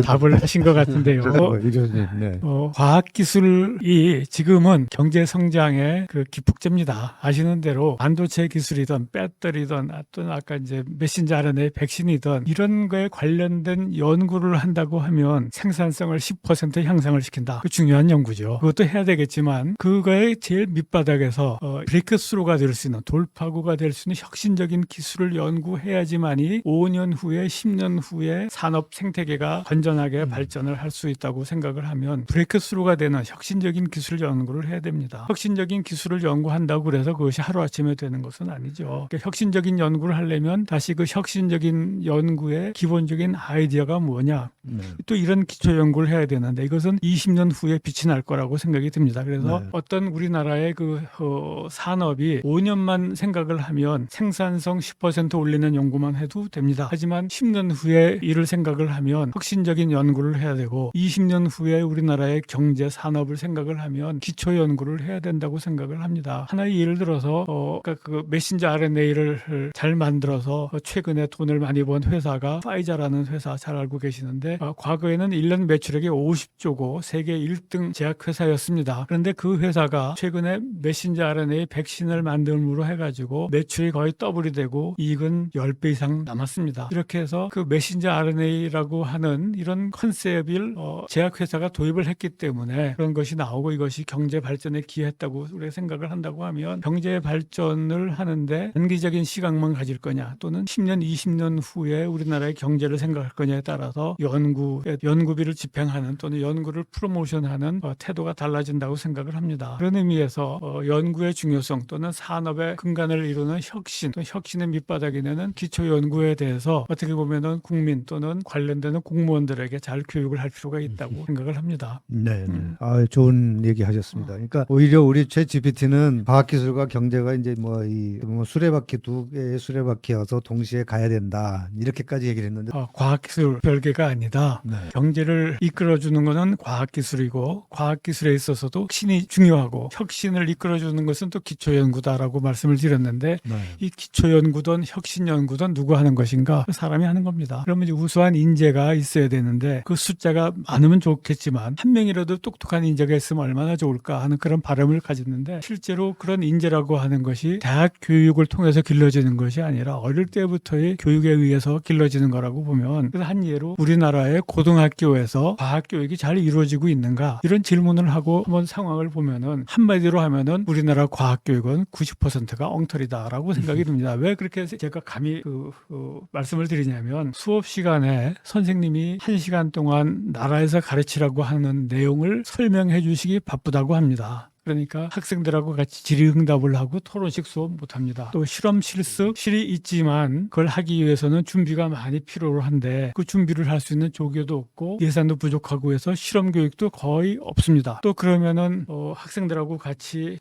답을 하신 것 같은데요. 유 교수님, 네. 과학기술이 지금은 경제 성장의 그 기폭제입니다. 아시는 대로 반도체 기술이든 배터리든 또는 아까 이제 메신저 RNA 백신이든 이런 거에 관련된 연구를 한다고 연구라고 하면 생산성을 10% 향상을 시킨다. 그 중요한 연구죠. 그것도 해야 되겠지만 그거의 제일 밑바닥에서 브레이크스루가 될 수 있는 돌파구가 될 수 있는 혁신적인 기술을 연구해야지만이 5년 후에 10년 후에 산업 생태계가 건전하게 발전을 할 수 있다고 생각을 하면 브레이크스루가 되는 혁신적인 기술 연구를 해야 됩니다. 혁신적인 기술을 연구한다고 그래서 그것이 하루아침에 되는 것은 아니죠. 그러니까 혁신적인 연구를 하려면 다시 그 혁신적인 연구의 기본적인 아이디어가 뭐냐, 또 이런 기초 연구를 해야 되는데 이것은 20년 후에 빛이 날 거라고 생각이 듭니다. 그래서 어떤 우리나라의 그 산업이 5년만 생각을 하면 생산성 10% 올리는 연구만 해도 됩니다. 하지만 10년 후에 이를 생각을 하면 혁신적인 연구를 해야 되고 20년 후에 우리나라의 경제 산업을 생각을 하면 기초 연구를 해야 된다고 생각을 합니다. 하나의 예를 들어서 그러니까 그 메신저 RNA를 잘 만들어서 최근에 돈을 많이 번 회사가 파이자라는 회사 잘 알고 계시는데 과거에는 1년 매출액이 50조고 세계 1등 제약회사였습니다. 그런데 그 회사가 최근에 메신저 RNA 백신을 만듦으로 해가지고 매출이 거의 더블이 되고 이익은 10배 이상 남았습니다. 이렇게 해서 그 메신저 RNA라고 하는 이런 컨셉을 제약회사가 도입을 했기 때문에 그런 것이 나오고 이것이 경제 발전에 기여했다고 우리가 생각을 한다고 하면 경제 발전을 하는데 단기적인 시각만 가질 거냐 또는 10년, 20년 후에 우리나라의 경제를 생각할 거냐에 따라서 연구비를 집행하는 또는 연구를 프로모션하는 태도가 달라진다고 생각을 합니다. 그런 의미에서 연구의 중요성 또는 산업의 근간을 이루는 혁신, 또 혁신의 밑바닥이 되는 기초 연구에 대해서 어떻게 보면은 국민 또는 관련되는 공무원들에게 잘 교육을 할 필요가 있다고 생각을 합니다. 네, 좋은 얘기 하셨습니다. 그러니까 오히려 우리 챗GPT는 과학기술과 경제가 이제 뭐 수레바퀴 두 개의 수레바퀴여서 동시에 가야 된다 이렇게까지 얘기를 했는데 과학기술 별개가 아니다. 경제를 이끌어주는 것은 과학기술이고 과학기술에 있어서도 혁신이 중요하고 혁신을 이끌어주는 것은 또 기초연구다라고 말씀을 드렸는데 이 기초연구든 혁신연구든 누구 하는 것인가? 사람이 하는 겁니다. 그러면 이제 우수한 인재가 있어야 되는데 그 숫자가 많으면 좋겠지만 한 명이라도 똑똑한 인재가 있으면 얼마나 좋을까 하는 그런 바람을 가졌는데 실제로 그런 인재라고 하는 것이 대학 교육을 통해서 길러지는 것이 아니라 어릴 때부터의 교육에 의해서 길러지는 거라고 보면 그래서 한 예로 우리나라의 고등학교에서 과학교육이 잘 이루어지고 있는가 이런 질문을 하고 한번 상황을 보면은 한마디로 하면은 우리나라 과학교육은 90%가 엉터리다라고 생각이 듭니다. 왜 그렇게 제가 감히 말씀을 드리냐면 수업 시간에 선생님이 1시간 동안 나라에서 가르치라고 하는 내용을 설명해 주시기 바쁘다고 합니다. 그러니까 학생들하고 같이 질의응답을 하고 토론식 수업 못합니다. 또 실험 실습실이 있지만 그걸 하기 위해서는 준비가 많이 필요한데 그 준비를 할 수 있는 조교도 없고 예산도 부족하고 해서 실험 교육도 거의 없습니다. 또 그러면은 학생들하고 같이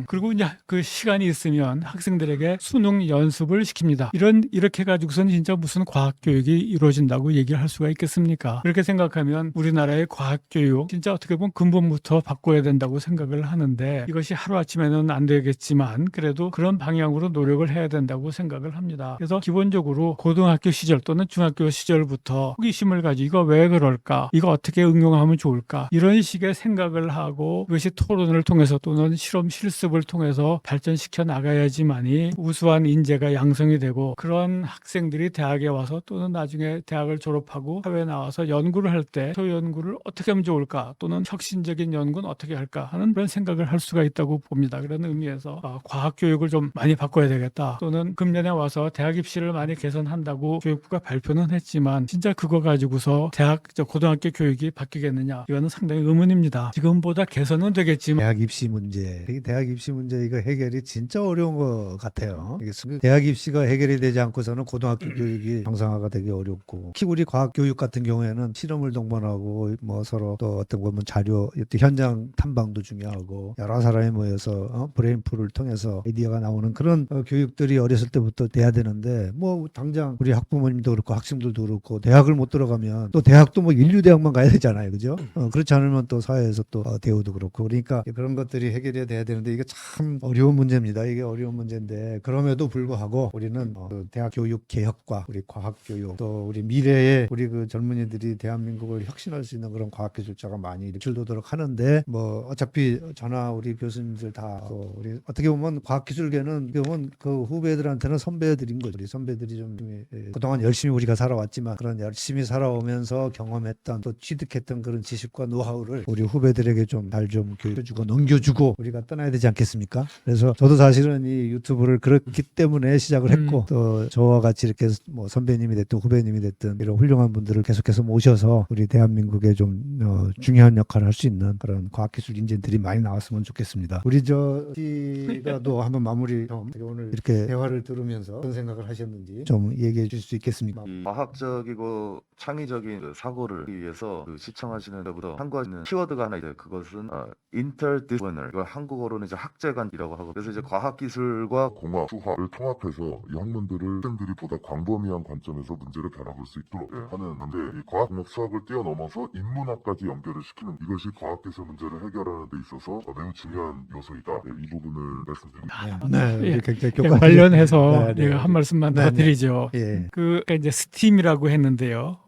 그리고 이제 그 시간이 있으면 학생들에게 수능 연습을 시킵니다. 이렇게 가지고서는 진짜 무슨 과학 교육이 이루어진다고 얘기를 할 수가 있겠습니까? 그렇게 생각하면 우리나라의 과학 교육 진짜 어떻게 보면 근본부터 바꿔야 된다고 생각을 하는데 이것이 하루아침에는 안 되겠지만 그래도 그런 방향으로 노력을 해야 된다고 생각을 합니다. 그래서 기본적으로 고등학교 시절 또는 중학교 시절부터 호기심을 가지고 이거 왜 그럴까? 이거 어떻게 응용하면 좋을까? 이런 식의 생각을 하고 그것이 토론을 통해서 또는 실험 실습을 통해서 발전시켜 나가야지만이 우수한 인재가 양성이 되고 그런 학생들이 대학에 와서 또는 나중에 대학을 졸업하고 사회에 나와서 연구를 할 때 저 연구를 어떻게 하면 좋을까? 또는 혁신적인 연구는 어떻게 할까? 하는 그런 생각을 할 수가 있다고 봅니다. 그런 의미에서 과학 교육을 좀 많이 바꿔야 되겠다. 또는 금년에 와서 대학 입시를 많이 개선한다고 교육부가 발표는 했지만 진짜 그거 가지고서 고등학교 교육이 바뀌겠느냐? 이거는 상당히 의문입니다. 지금보다 개선은 되겠지만 대학 입시 문제 이거 해결이 진짜 어려운 것 같아요. 대학 입시가 해결이 되지 않고서는 고등학교 교육이 정상화가 되기 어렵고 특히 우리 과학 교육 같은 경우에는 실험을 동반하고 뭐 서로 또 어떤 보면 자료 현장 탐방도 중요하고 여러 사람이 모여서 브레인풀을 통해서 아이디어가 나오는 그런 교육들이 어렸을 때부터 돼야 되는데 뭐 당장 우리 학부모님도 그렇고 학생들도 그렇고 대학을 못 들어가면 또 대학도 뭐 인류대학만 가야 되잖아요. 그죠? 그렇지 않으면 또 사회에서 또 대우도 그렇고 그러니까 그런 것들이 해결이 돼야 되는데 이게 참 어려운 문제입니다. 이게 어려운 문제인데 그럼에도 불구하고 우리는 대학 교육 개혁과 우리 과학 교육 또 우리 미래의 우리 그 젊은이들이 대한민국을 혁신할 수 있는 그런 과학기술자가 많이 일출도록 하는데 뭐 어차피 저나 우리 교수님들 다 우리 어떻게 보면 과학기술계는 어떻게 보면 그 후배들한테는 선배들인 거죠. 우리 선배들이 좀 그동안 열심히 우리가 살아왔지만 그런 열심히 살아오면서 경험했던 또 취득했던 그런 지식과 노하우를 우리 후배들에게 좀 잘 좀 교육해주고 넘겨주고 우리가 떠나야 되지 않겠습니까? 그래서 저도 사실은 이 유튜브를 그렇기 때문에 시작을 했고 또 저와 같이 이렇게 뭐 선배님이 됐든 후배님이 됐든 이런 훌륭한 분들을 계속해서 모셔서 우리 대한민국에 좀 중요한 역할을 할 수 있는 그런 과학기술 인재들이 많이 나왔으면 좋겠습니다. 우리 씨가 또 한번 마무리 좀 오늘 이렇게 대화를 들으면서 어떤 생각을 하셨는지 좀 얘기해 주실 수 있겠습니까? 이 과학적이고 창의적인 그 사고를 하기 위해서 그 시청하시는 데보다 참고하시는 키워드가 하나 있어요. 그것은 interdisciplinary, 이걸 한국어로는 이제 학제간이라고 하고, 그래서 이제 과학기술과 공학, 수학을 통합해서 이 학문들을 학생들이 보다 광범위한 관점에서 문제를 바라볼 수 있도록 하는 건데, 이 과학, 공학, 수학을 뛰어넘어서 인문학까지 연결을 시키는 이것이 과학기술 문제를 해결하는 데 있어서 매우 중요한 요소이다. 이 부분을 말씀드립니다. 네, 예. 굉장히 예, 교과서- 관련해서 네, 네. 내가 한 말씀만 더 네, 네. 드리죠. 예. 그 이제 스팀이라고 했는데요.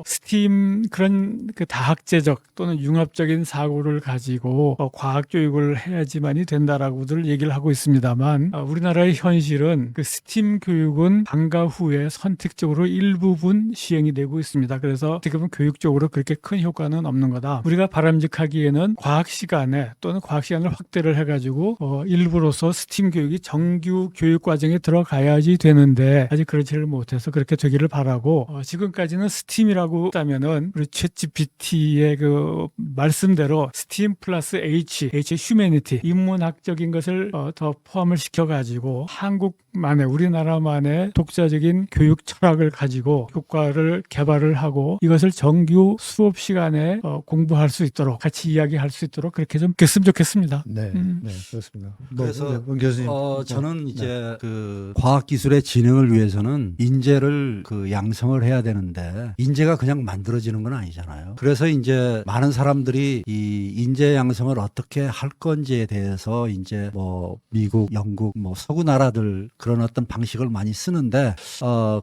스팀 그런 그 다학제적 또는 융합적인 사고를 가지고 과학 교육을 해야지만이 된다라고들 얘기를 하고 있습니다만 우리나라의 현실은 그 스팀 교육은 방과 후에 선택적으로 일부분 시행이 되고 있습니다. 그래서 어떻게 보면 교육적으로 그렇게 큰 효과는 없는 거다. 우리가 바람직하기에는 과학 시간에 또는 과학 시간을 확대를 해가지고 일부로서 스팀 교육이 정규 교육 과정에 들어가야지 되는데 아직 그렇지를 못해서 그렇게 되기를 바라고 지금까지는 스팀이라고 했다면은 우리 챗 GPT의 그 말씀대로 스팀 플러스 H 휴머니티 인문학적인 것을 더 포함을 시켜가지고 한국만의 우리나라만의 독자적인 교육 철학을 가지고 효과를 개발을 하고 이것을 정규 수업 시간에 공부할 수 있도록 같이 이야기할 수 있도록 그렇게 좀 됐으면 좋겠습니다. 네, 네, 그렇습니다. 그래서 문 교수님, 저는 이제 그 과학기술의 진흥을 위해서는 인재를 그 양성을 해야 되는데 인재가 그냥 만들어지는 건 아니잖아요. 그래서 이제 많은 사람들이 이 인재 양성을 어떻게 할 건지에 대해서 이제 뭐 미국, 영국, 뭐 서구 나라들 그런 어떤 방식을 많이 쓰는데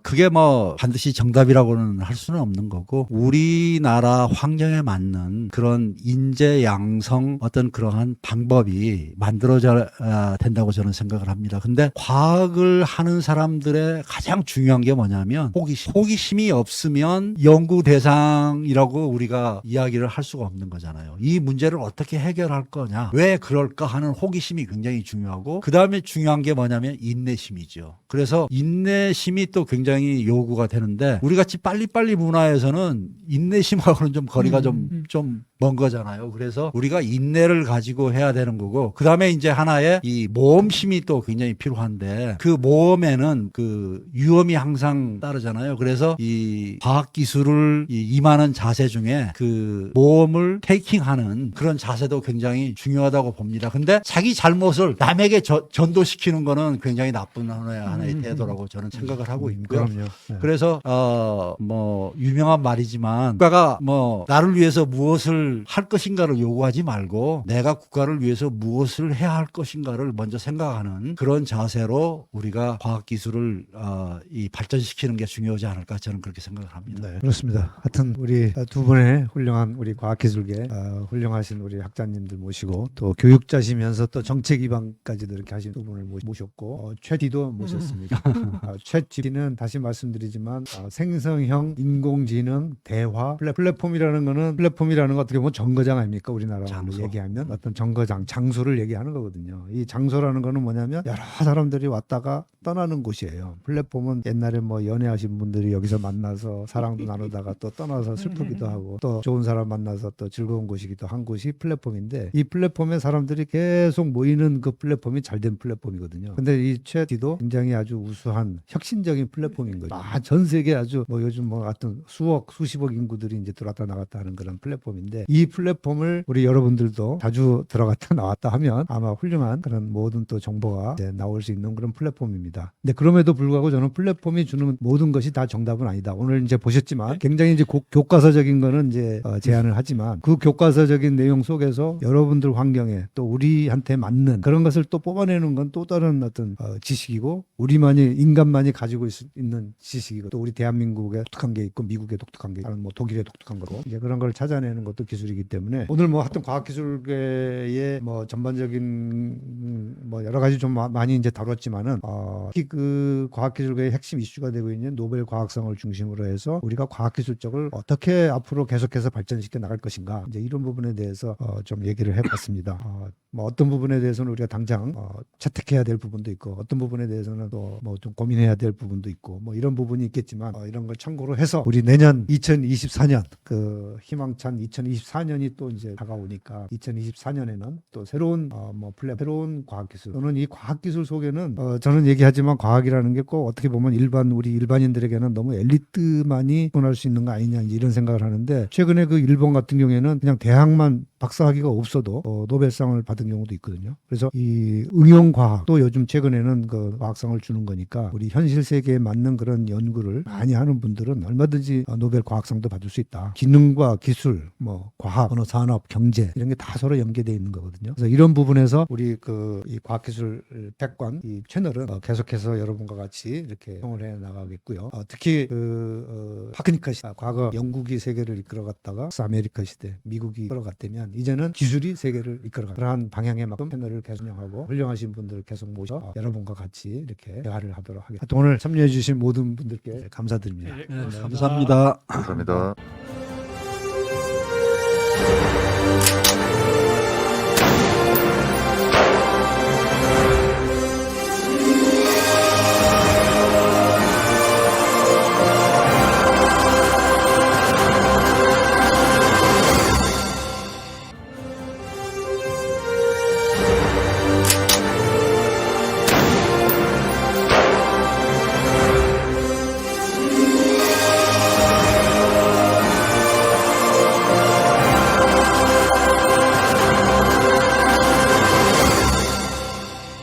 그게 뭐 반드시 정답이라고는 할 수는 없는 거고 우리나라 환경에 맞는 그런 인재 양성 어떤 그러한 방법이 만들어져야 된다고 저는 생각을 합니다. 근데 과학을 하는 사람들의 가장 중요한 게 뭐냐면 호기심이 없으면 연구 대상이라고 우리가 이야기를 할 수가 없는 거잖아요. 이 문제를 어떻게 해결할 거냐, 왜 그럴까 하는 호기심이 굉장히 중요하고 그 다음에 중요한 게 뭐냐면 인내심이죠. 그래서 인내심이 또 굉장히 요구가 되는데 우리 같이 빨리빨리 문화에서는 인내심하고는 좀 거리가 좀 먼 거잖아요. 그래서 우리가 인내를 가지고 해야 되는 거고 그 다음에 이제 하나의 이 모험심이 또 굉장히 필요한데 그 모험에는 그 위험이 항상 따르잖아요. 그래서 이 과학기술을 임하는 자세 중에 그 모험을 테이킹하는 그런 자세도 굉장히 중요하다고 봅니다. 근데 자기 잘못을 남에게 전도시키는 거는 굉장히 나쁜 하나의 태도라고 저는 생각을 하고 있고요. 그럼요. 네. 그래서 뭐 유명한 말이지만 국가가 뭐 나를 위해서 무엇을 할 것인가를 요구하지 말고 내가 국가를 위해서 무엇을 해야 할 것인가를 먼저 생각하는 그런 자세로 우리가 과학기술을 이 발전시키는 게 중요하지 않을까 저는 그렇게 생각을 합니다. 네, 그렇습니다. 하여튼 우리 두 분의 훌륭한 우리 과학기술계 훌륭하신 우리 학자님들 모시고 또 교육자시면서 또 정책 기반까지도 이렇게 하신 두 분을 모셨고 최디도 모셨습니다. 최디는 다시 말씀드리지만 생성형 인공지능 대화 플랫폼이라는 거 어떻게 보면 정거장 아닙니까? 우리나라로 장소. 얘기하면 어떤 정거장 장소를 얘기하는 거거든요. 이 장소라는 거는 뭐냐면 여러 사람들이 왔다가 떠나는 곳이에요. 플랫폼은 옛날에 뭐 연애하신 분들이 여기서 만나서 사랑도 나누다가 또 떠나서 슬프기도 하고 또 좋은 사람 만나서 또 즐거운 곳이기도 한 곳이 플랫폼인데 이 플랫폼에 사람들이 계속 모이는 그 플랫폼이 잘된 플랫폼이거든요. 근데 이 최디도 굉장히 아주 우수한 혁신적인 플랫폼인 거죠. 전 세계 아주 뭐 요즘 뭐 같은 수십억 인구들이 이제 들어왔다 나갔다 하는 그런 플랫폼인데 이 플랫폼을 우리 여러분들도 자주 들어갔다 나왔다 하면 아마 훌륭한 그런 모든 또 정보가 이제 나올 수 있는 그런 플랫폼입니다. 근데 그럼에도 불구하고 저는 플랫폼이 주는 모든 것이 다 정답은 아니다. 오늘 이제 보셨지만 굉장히 이제 교과서적인 거는 이제 제안을 하지만 그 교과서적인 내용 속에서 여러분들 환경에 또 우리한테 맞는 그런 것을 또 뽑아내는 건 또 다른 어떤 지식이고 인간만이 가지고 있는 지식이고 또 우리 대한민국에 독특한 게 있고 미국에 독특한 게 있고 뭐 독일에 독특한 거고 이제 그런 걸 찾아내는 것도 기술이기 때문에 오늘 뭐 하여튼 과학기술계 올해의 뭐 전반적인 뭐 여러 가지 좀 많이 이제 다뤘지만은 특히 그 과학기술계의 핵심 이슈가 되고 있는 노벨 과학상을 중심으로 해서 우리가 과학기술적을 어떻게 앞으로 계속해서 발전시켜 나갈 것인가 이제 이런 부분에 대해서 좀 얘기를 해봤습니다. 뭐 어떤 부분에 대해서는 우리가 당장 채택해야 될 부분도 있고 어떤 부분에 대해서는 또 뭐 좀 고민해야 될 부분도 있고 뭐 이런 부분이 있겠지만 이런 걸 참고로 해서 우리 내년 2024년 그 희망찬 2024년이 또 이제 다가오니까 2024년에는 또 새로운 새로운 과학기술 또는 이 과학기술 속에는 저는 얘기하지만 과학이라는 게 꼭 어떻게 보면 우리 일반인들에게는 너무 엘리트만이 접근할 수 있는 거 아니냐 이런 생각을 하는데 최근에 그 일본 같은 경우에는 그냥 대학만 박사학위가 없어도 노벨상을 받은 경우도 있거든요. 그래서 이 응용과학도 요즘 최근에는 그 과학상을 주는 거니까 우리 현실 세계에 맞는 그런 연구를 많이 하는 분들은 얼마든지 노벨 과학상도 받을 수 있다. 기능과 기술, 뭐 과학, 어느 산업, 경제 이런 게 다 서로 연계되어 있는 거거든요. 그래서 이런 부분에서 우리 이 과학기술 백관 이 채널은 계속해서 여러분과 같이 이렇게 활동을 해 나가겠고요. 특히 파크니카 시대, 과거 영국이 세계를 이끌어갔다가 아메리카 시대, 미국이 이끌어갔다면 이제는 기술이 세계를 이끌어가는 그러한 방향에 맞게 채널을 계속 운영하고 훌륭하신 분들 계속 모셔 여러분과 같이 이렇게 대화를 하도록 하겠습니다. 오늘 참여해 주신 모든 분들께 감사드립니다. 네, 네, 감사합니다. 감사합니다.